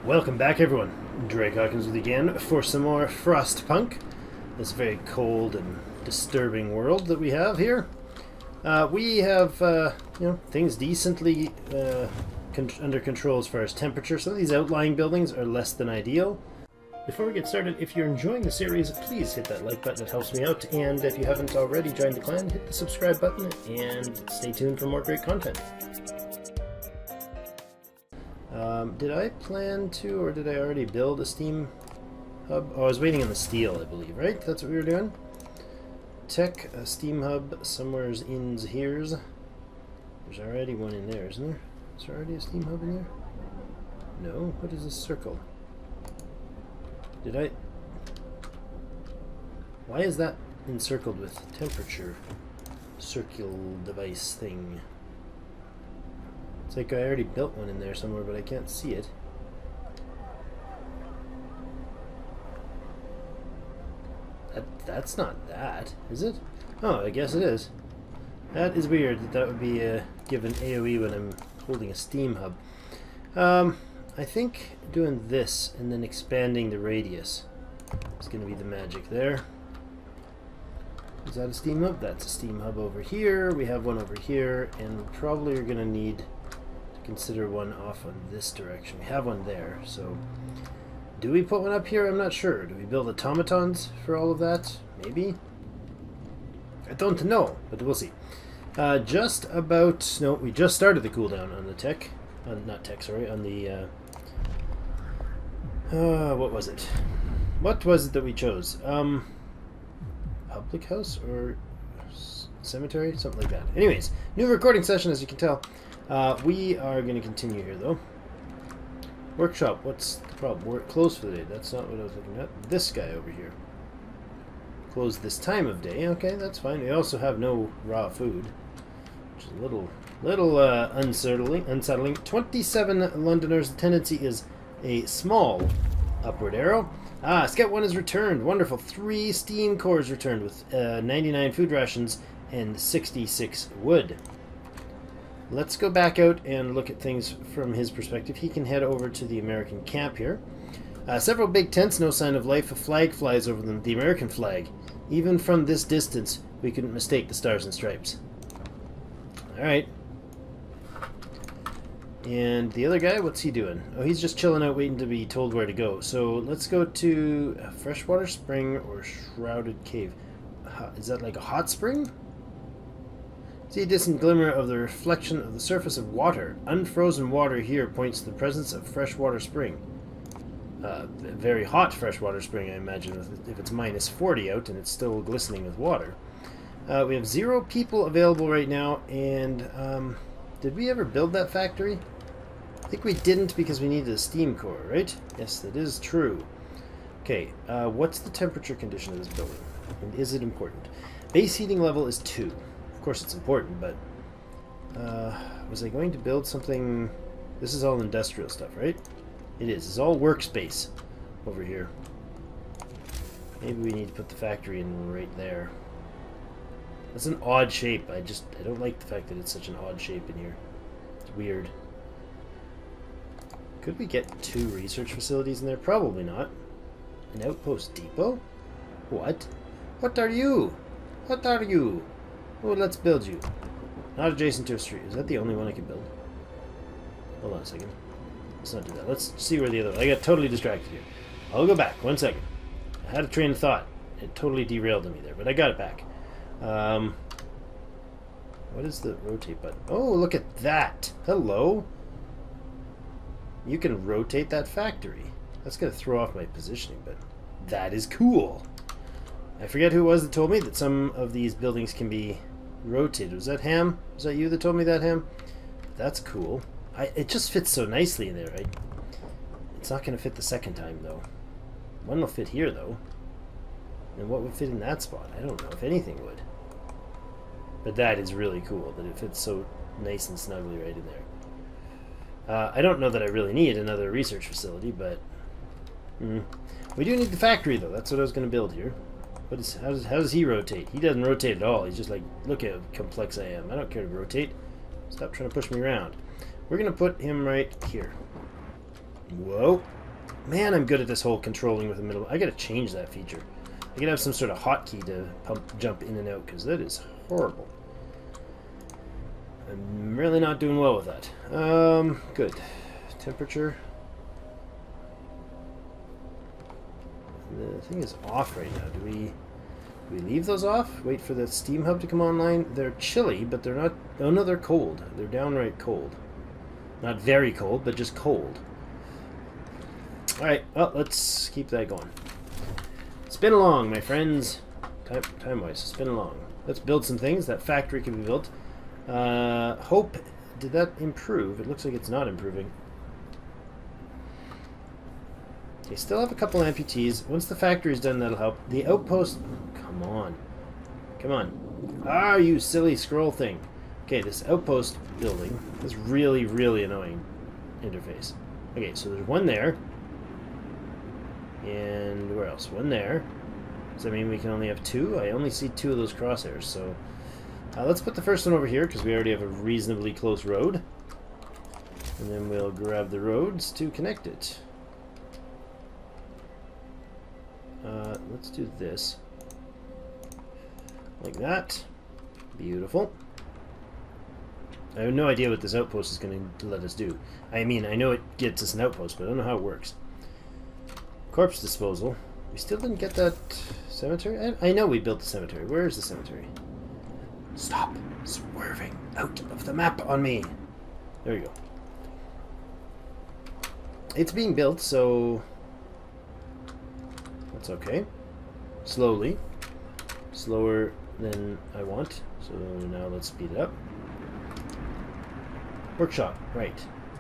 Welcome back, everyone. Drake Hawkins with you again for some more Frostpunk. This very cold and disturbing world that we have here. We have, things decently under control as far as temperature. Some of these outlying buildings are less than ideal. Before we get started, if you're enjoying the series, please hit that like button. It helps me out. And if you haven't already joined the clan, hit the subscribe button and stay tuned for more great content. Did I plan to, or did I already build a steam hub? Oh, I was waiting on the steel, I believe, right? That's what we were doing? Tech, a steam hub, somewhere's in here's. There's already one in there, isn't there? Is there already a steam hub in there? No? What is this circle? Did I... Why is that encircled with temperature circle device thing? It's like I already built one in there somewhere, but I can't see it. That's not that, is it? Oh, I guess it is. That is weird. That would be given AoE when I'm holding a steam hub. I think doing this and then expanding the radius is going to be the magic there. Is that a steam hub? That's a steam hub over here. We have one over here, and we probably are going to need consider one off on this direction. We have one there, so do we put one up here? I'm not sure. Do we build automatons for all of that? Maybe? I don't know, but we'll see. Just about... No, we just started the cooldown on the tech. Not tech, sorry. On the... what was it? What was it that we chose? Public house or cemetery? Something like that. Anyways, new recording session, as you can tell. We are going to continue here, though. Workshop, what's the problem? We're closed for the day. That's not what I was looking at. This guy over here. Closed this time of day. Okay, that's fine. We also have no raw food, which is a little unsettling. 27 Londoners. The tendency is a small upward arrow. Scout 1 is returned. Wonderful. 3 steam cores returned with 99 food rations and 66 wood. Let's go back out and look at things from his perspective. He can head over to the American camp here. Several big tents, no sign of life. A flag flies over them, the American flag. Even from this distance, we couldn't mistake the stars and stripes. Alright. And the other guy, what's he doing? Oh, he's just chilling out, waiting to be told where to go. So let's go to a freshwater spring or shrouded cave. Is that like a hot spring? See a distant glimmer of the reflection of the surface of water. Unfrozen water here points to the presence of freshwater spring. A very hot freshwater spring, I imagine, if it's minus 40 out and it's still glistening with water. We have 0 people available right now, and did we ever build that factory? I think we didn't because we needed a steam core, right? Yes, that is true. Okay, what's the temperature condition of this building? And is it important? Base heating level is 2. Of course it's important, but was I going to build something? This is all industrial stuff, right? It is. It's all workspace over here. Maybe we need to put the factory in right there. That's an odd shape. I don't like the fact that it's such an odd shape in here. It's weird. Could we get 2 research facilities in there? Probably not. An outpost depot? What? What are you? What are you? Oh, let's build you. Not adjacent to a street. Is that the only one I can build? Hold on a second. Let's not do that. Let's see where the other... I got totally distracted here. I'll go back. 1 second. I had a train of thought. It totally derailed me there, but I got it back. What is the rotate button? Oh, look at that. Hello. You can rotate that factory. That's going to throw off my positioning, but that is cool. I forget who it was that told me that some of these buildings can be rotated. Was that Ham? Was that you that told me that, Ham? That's cool. It just fits so nicely in there, right? It's not going to fit the second time, though. One will fit here, though. And what would fit in that spot? I don't know if anything would. But that is really cool, that it fits so nice and snugly right in there. I don't know that I really need another research facility, but... We do need the factory, though. That's what I was going to build here. But how does he rotate? He doesn't rotate at all. He's just like, look how complex I am. I don't care to rotate. Stop trying to push me around. We're going to put him right here. Whoa. Man, I'm good at this whole controlling with the middle. I gotta change that feature. I gotta have some sort of hotkey to jump in and out, because that is horrible. I'm really not doing well with that. Good. Temperature. The thing is off right now. Do we leave those off? Wait for the steam hub to come online? They're chilly, but they're not... Oh no, they're cold. They're downright cold. Not very cold, but just cold. Alright, well, let's keep that going. Spin along, my friends. Time-wise, spin along. Let's build some things. That factory can be built. Hope, did that improve? It looks like it's not improving. Okay, still have a couple amputees. Once the factory's done, that'll help. The outpost... Come on. Come on. Ah, you silly scroll thing. Okay, this outpost building is really, really annoying interface. Okay, so there's one there. And where else? One there. Does that mean we can only have two? I only see two of those crosshairs, so... let's put the first one over here, because we already have a reasonably close road. And then we'll grab the roads to connect it. Let's do this. Like that. Beautiful. I have no idea what this outpost is going to let us do. I mean, I know it gets us an outpost, but I don't know how it works. Corpse disposal. We still didn't get that cemetery? I know we built the cemetery. Where is the cemetery? Stop swerving out of the map on me. There you go. It's being built, so... That's okay. Slowly. Slower than I want. So now let's speed it up. Workshop. Right.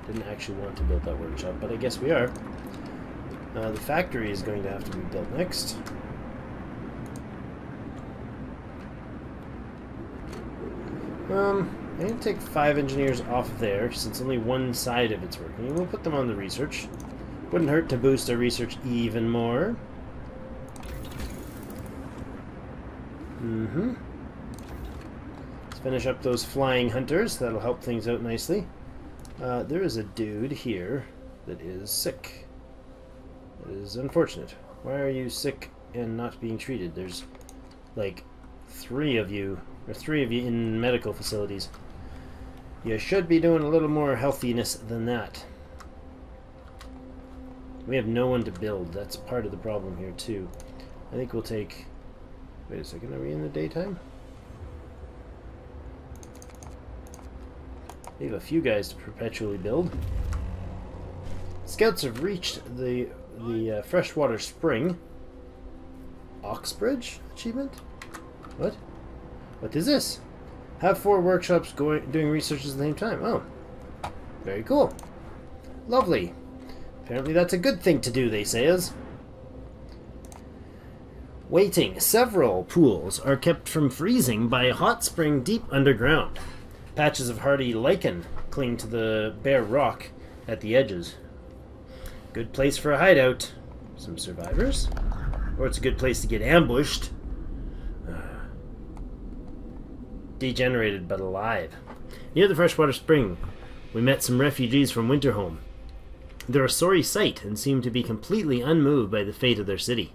Didn't actually want to build that workshop, but I guess we are. The factory is going to have to be built next. I'm going to take 5 engineers off there, since only one side of it's working. We'll put them on the research. Wouldn't hurt to boost our research even more. Let's finish up those flying hunters. That'll help things out nicely. There is a dude here that is sick. That is unfortunate. Why are you sick and not being treated? There's like 3 of you in medical facilities. You should be doing a little more healthiness than that. We have no one to build. That's part of the problem here too. I think we'll take... Wait a second, are we in the daytime? We have a few guys to perpetually build. Scouts have reached the freshwater spring. Oxbridge achievement? What? What is this? Have 4 workshops doing research at the same time. Oh. Very cool. Lovely. Apparently that's a good thing to do, they says. Waiting. Several pools are kept from freezing by a hot spring deep underground. Patches of hardy lichen cling to the bare rock at the edges. Good place for a hideout. Some survivors? Or it's a good place to get ambushed. Degenerated but alive. Near the freshwater spring, we met some refugees from Winterhome. They're a sorry sight and seem to be completely unmoved by the fate of their city.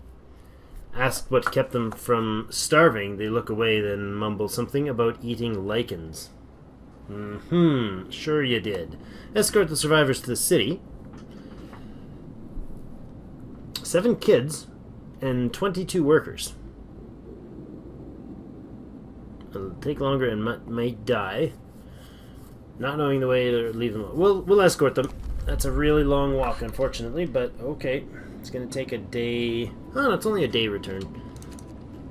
Asked what kept them from starving, they look away, then mumble something about eating lichens. Sure you did. Escort the survivors to the city. 7 kids and 22 workers. It'll take longer and might die. Not knowing the way to leave them. We'll escort them. That's a really long walk, unfortunately, but okay. It's going to take a day. Oh, no, it's only a day return.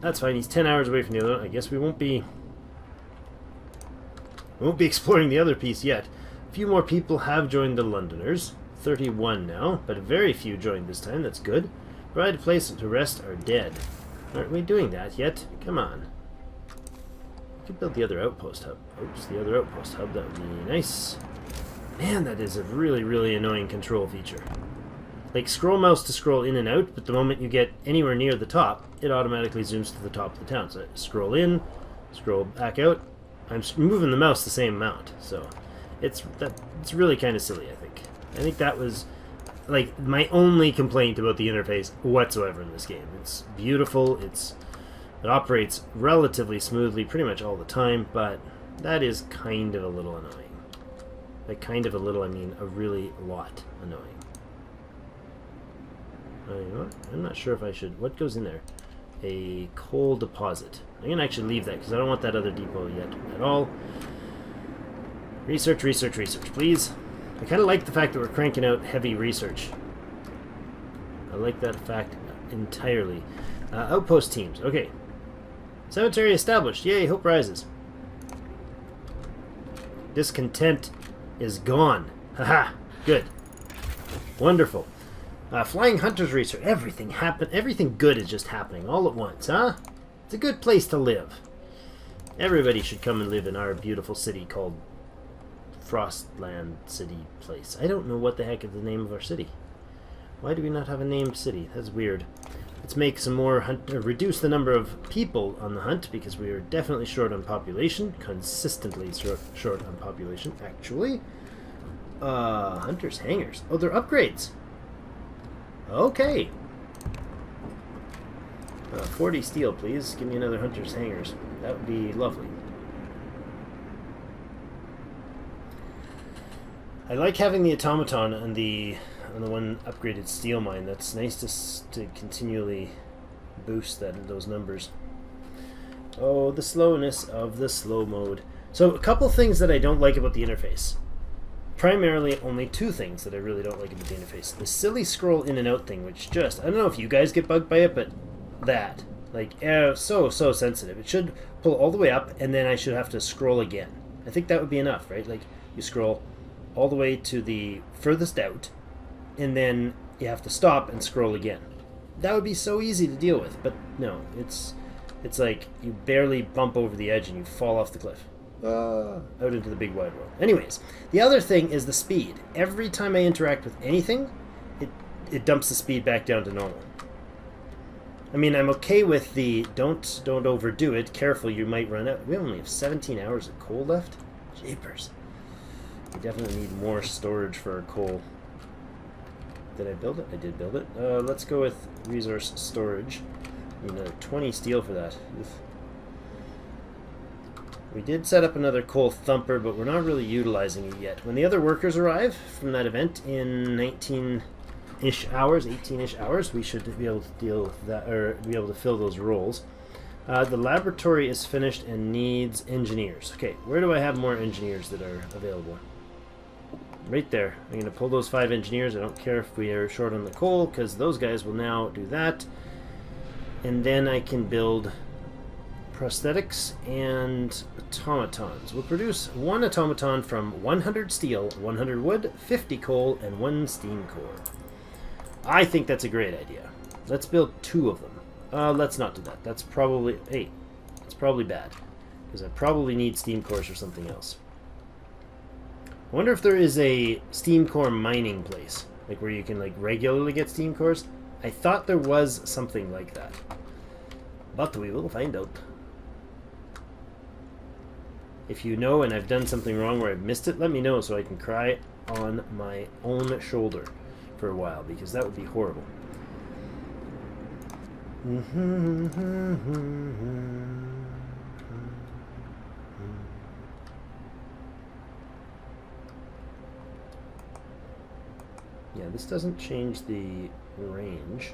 That's fine. He's 10 hours away from the other one. I guess we won't be exploring the other piece yet. A few more people have joined the Londoners. 31 now, but very few joined this time. That's good. Provide a place to rest our dead. Aren't we doing that yet? Come on. We could build the other outpost hub. Oops, the other outpost hub. That would be nice. Man, that is a really, really annoying control feature. Like, scroll mouse to scroll in and out, but the moment you get anywhere near the top, it automatically zooms to the top of the town. So scroll in, scroll back out. I'm moving the mouse the same amount, so it's really kind of silly, I think. I think that was like my only complaint about the interface whatsoever in this game. It's beautiful. It operates relatively smoothly pretty much all the time, but that is kind of a little annoying. By kind of a little, I mean a really lot annoying. You know what? I'm not sure if I should... What goes in there? A coal deposit. I'm going to actually leave that because I don't want that other depot yet at all. Research, research, research, please. I kind of like the fact that we're cranking out heavy research. I like that fact entirely. Outpost teams. Okay. Cemetery established. Yay, hope rises. Discontent is gone. Haha. Good. Wonderful. Flying Hunters research. Everything good is just happening all at once, huh? It's a good place to live. Everybody should come and live in our beautiful city called Frostland City Place. I don't know what the heck is the name of our city. Why do we not have a named city? That's weird. Let's make some more reduce the number of people on the hunt because we are definitely short on population. Consistently short on population, actually. Hunters hangars. Oh, they're upgrades. Okay. 40 steel, please. Give me another Hunter's Hangers. That would be lovely. I like having the automaton on the one upgraded steel mine. That's nice to continually boost those numbers. Oh, the slowness of the slow mode. So a couple things that I don't like about the interface. Primarily only two things that I really don't like about the interface. The silly scroll in and out thing, which just, I don't know if you guys get bugged by it, but that. Like, so sensitive. It should pull all the way up, and then I should have to scroll again. I think that would be enough, right? Like, you scroll all the way to the furthest out, and then you have to stop and scroll again. That would be so easy to deal with, but no. It's like you barely bump over the edge and you fall off the cliff. Out into the big wide world. Anyways, the other thing is the speed. Every time I interact with anything, it dumps the speed back down to normal. I mean, I'm okay with the don't overdo it. Careful, you might run out. We only have 17 hours of coal left. Jeepers. We definitely need more storage for our coal. Did I build it? I did build it. Let's go with resource storage. I need another 20 steel for that. Oof. We did set up another coal thumper, but we're not really utilizing it yet. When the other workers arrive from that event in 19-ish hours, 18-ish hours, we should be able to deal with that, or be able to fill those roles. The laboratory is finished and needs engineers. Okay, where do I have more engineers that are available? Right there. I'm going to pull those 5 engineers. I don't care if we are short on the coal, because those guys will now do that. And then I can build prosthetics and automatons. We'll produce 1 automaton from 100 steel, 100 wood, 50 coal, and 1 steam core. I think that's a great idea. Let's build 2 of them. Let's not do that. That's probably... Hey, it's probably bad. Because I probably need steam cores or something else. I wonder if there is a steam core mining place. Like where you can like regularly get steam cores. I thought there was something like that. But we will find out. If you know and I've done something wrong where I've missed it, let me know so I can cry on my own shoulder for a while, because that would be horrible. Yeah, this doesn't change the range.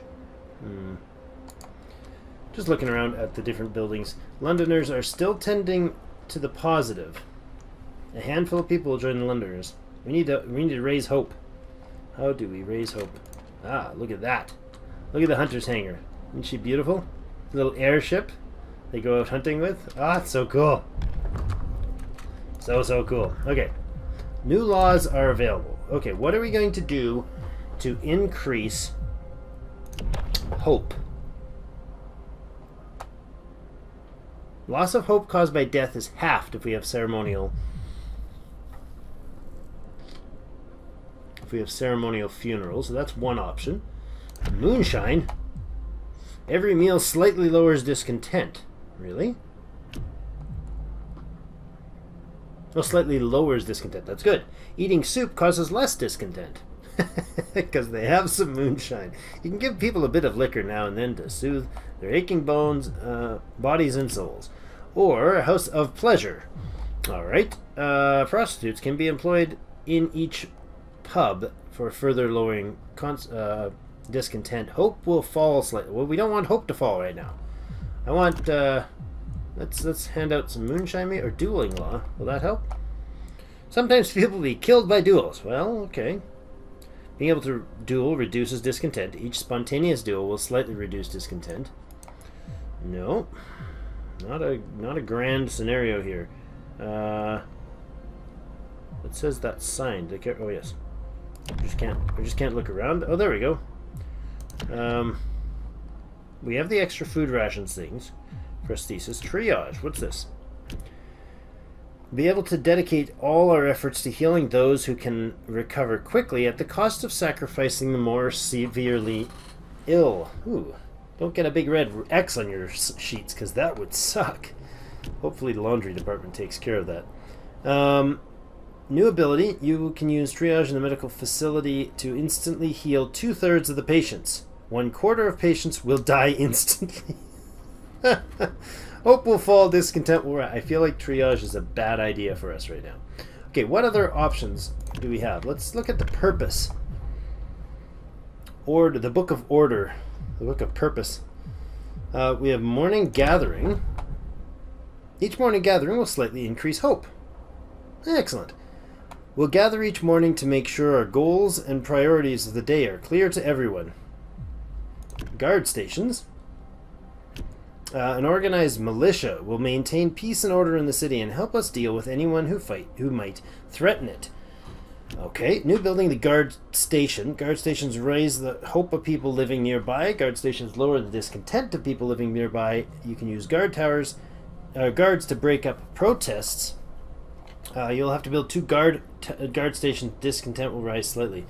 Just looking around at the different buildings. Londoners are still tending to the positive. A handful of people will join the Londoners. We need to raise hope. How do we raise hope? Ah, look at that. Look at the hunter's hangar. Isn't she beautiful? Little airship they go out hunting with. Ah, it's so cool. So cool. Okay. New laws are available. Okay, what are we going to do to increase hope? Loss of hope caused by death is halved if we have ceremonial funerals, so that's one option. Moonshine. Every meal slightly lowers discontent. Really? Oh, slightly lowers discontent. That's good. Eating soup causes less discontent. Because they have some moonshine. You can give people a bit of liquor now and then to soothe their aching bones, bodies, and souls. Or a house of pleasure. Alright. Prostitutes can be employed in each pub for further lowering discontent. Hope will fall slightly. Well, we don't want hope to fall right now. I want, let's hand out some moonshine or dueling law. Will that help? Sometimes people will be killed by duels. Well, okay. Being able to duel reduces discontent. Each spontaneous duel will slightly reduce discontent. No. Not a grand scenario here. It says that's signed. Oh yes. I just can't look around. Oh, there we go. We have the extra food rations things. Prosthesis triage. What's this? Be able to dedicate all our efforts to healing those who can recover quickly at the cost of sacrificing the more severely ill. Ooh. Don't get a big red X on your sheets, because that would suck. Hopefully the laundry department takes care of that. New ability. You can use triage in the medical facility to instantly heal 2/3 of the patients. 1/4 of patients will die instantly. Hope will fall, discontent will rise. I feel like triage is a bad idea for us right now. Okay, what other options do we have? Let's look at the purpose. Order, the Book of Order. The Book of Purpose. We have morning gathering. Each morning gathering will slightly increase hope. Excellent. We'll gather each morning to make sure our goals and priorities of the day are clear to everyone. Guard stations. An organized militia will maintain peace and order in the city and help us deal with anyone who might threaten it. Okay, new building, the guard station. Guard stations raise the hope of people living nearby. Guard stations lower the discontent of people living nearby. You can use guards to break up protests. You'll have to build 2 guard stations. Discontent will rise slightly.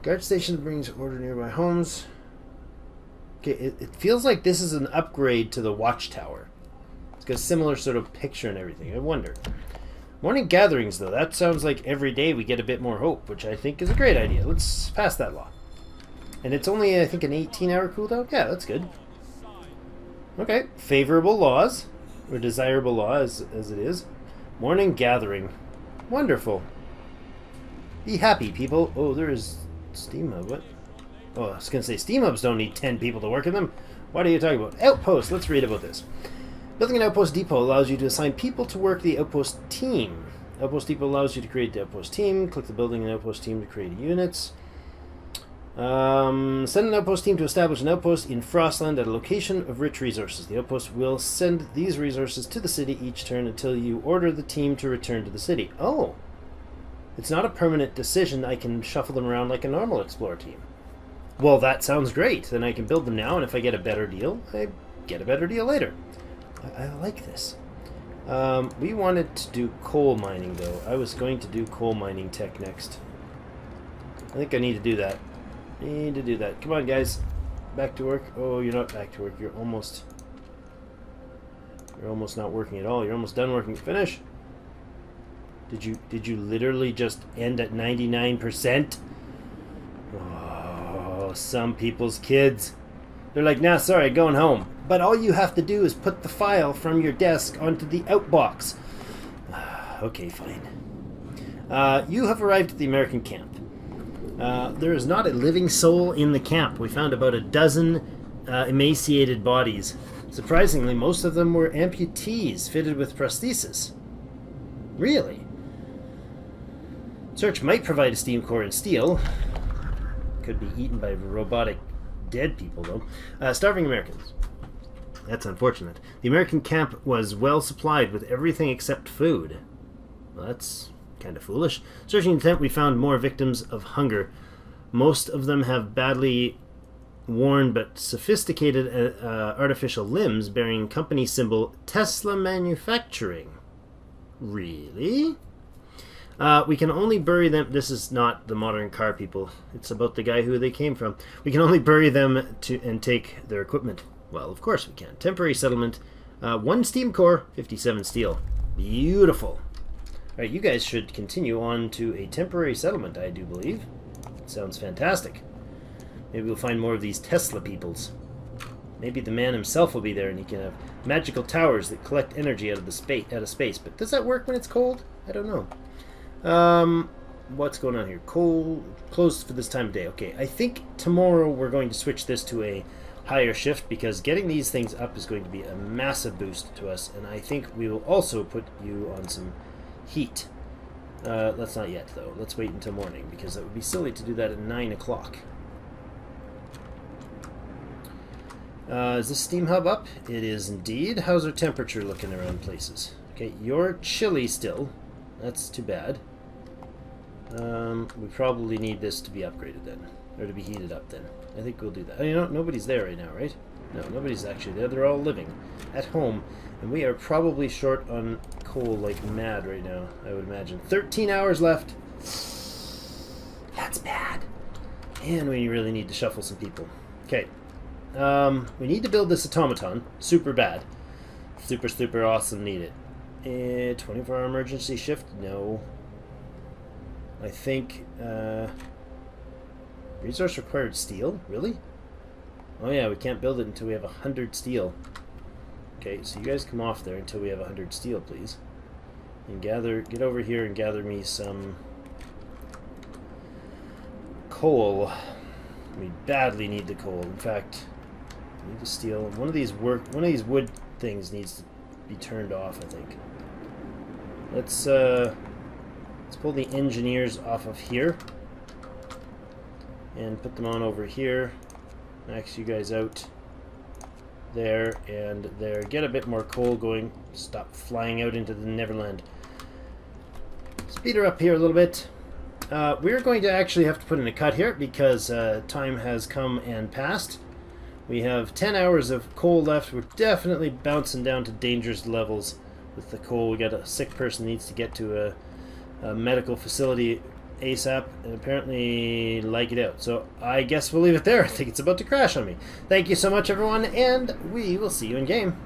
Guard station brings order nearby homes. Okay, it feels like this is an upgrade to the watchtower. It's got a similar sort of picture and everything. I wonder. Morning gatherings, though. That sounds like every day we get a bit more hope, which I think is a great idea. Let's pass that law. And it's only, I think, an 18-hour cooldown? Yeah, that's good. Okay. Favorable laws. Or desirable law, as it is. Morning gathering. Wonderful. Be happy, people. Oh, there is Steam Hub. What? Oh, I was going to say, Steam Hubs don't need 10 people to work in them. What are you talking about? Outpost. Let's read about this. Building an outpost depot allows you to assign people to work the outpost team. Outpost depot allows you to create the outpost team. Click the building and outpost team to create units. Send an outpost team to establish an outpost in Frostland at a location of rich resources. The outpost will send these resources to the city each turn until you order the team to return to the city. Oh! It's not a permanent decision. I can shuffle them around like a normal Explorer team. Well, that sounds great. Then I can build them now, and if I get a better deal, I get a better deal later. I like this. We wanted to do coal mining, though. I was going to do coal mining tech next. I think I need to do that. I need to do that. Come on, guys. Back to work. Oh, you're not back to work. You're almost not working at all. You're almost done working. Finish. Did you literally just end at 99%? Oh, some people's kids. They're like, nah, sorry, going home. But all you have to do is put the file from your desk onto the outbox. Okay, fine. You have arrived at the American camp. There is not a living soul in the camp. We found about a dozen emaciated bodies. Surprisingly, most of them were amputees fitted with prosthesis. Really? Search might provide a steam core and steel. Could be eaten by robotic dead people, though. Starving Americans. That's unfortunate. The American camp was well supplied with everything except food. Well, that's kind of foolish. Searching the tent, we found more victims of hunger. Most of them have badly worn but sophisticated artificial limbs bearing company symbol Tesla Manufacturing. Really? We can only bury them. This is not the modern car people. It's about the guy who they came from. We can only bury them and take their equipment. Well, of course we can. Temporary settlement. 1 steam core, 57 steel. Beautiful. Alright, you guys should continue on to a temporary settlement, I do believe. Sounds fantastic. Maybe we'll find more of these Tesla peoples. Maybe the man himself will be there and he can have magical towers that collect energy out of space. But does that work when it's cold? I don't know. What's going on here? Closed for this time of day. Okay, I think tomorrow we're going to switch this to a higher shift because getting these things up is going to be a massive boost to us, and I think we will also put you on some heat. Let's not yet, though. Let's wait until morning because it would be silly to do that at 9 o'clock. Is this steam hub up? It is indeed. How's our temperature looking around places? Okay, you're chilly still. That's too bad. We probably need this to be upgraded then, or to be heated up then. I think we'll do that. You know, nobody's there right now, right? No, nobody's actually there. They're all living at home, and we are probably short on coal like mad right now, I would imagine. 13 hours left. That's bad. And we really need to shuffle some people. Okay. We need to build this automaton. Super bad. Super, super awesome. Need it. 24-hour emergency shift? No. I think, resource required steel? Really? Oh yeah, we can't build it until we have 100 steel. Okay, so you guys come off there until we have 100 steel, please. And get over here and gather me some coal. We badly need the coal. In fact, we need the steel. One of these wood things needs to be turned off, I think. Let's pull the engineers off of here and put them on over here. Max you guys out there and there. Get a bit more coal going. Stop flying out into the Neverland. Speed her up here a little bit. We're going to actually have to put in a cut here because time has come and passed. We have 10 hours of coal left. We're definitely bouncing down to dangerous levels with the coal. We got a sick person needs to get to a medical facility ASAP and apparently like it out. So I guess we'll leave it there. I think it's about to crash on me. Thank you so much, everyone, and we will see you in game.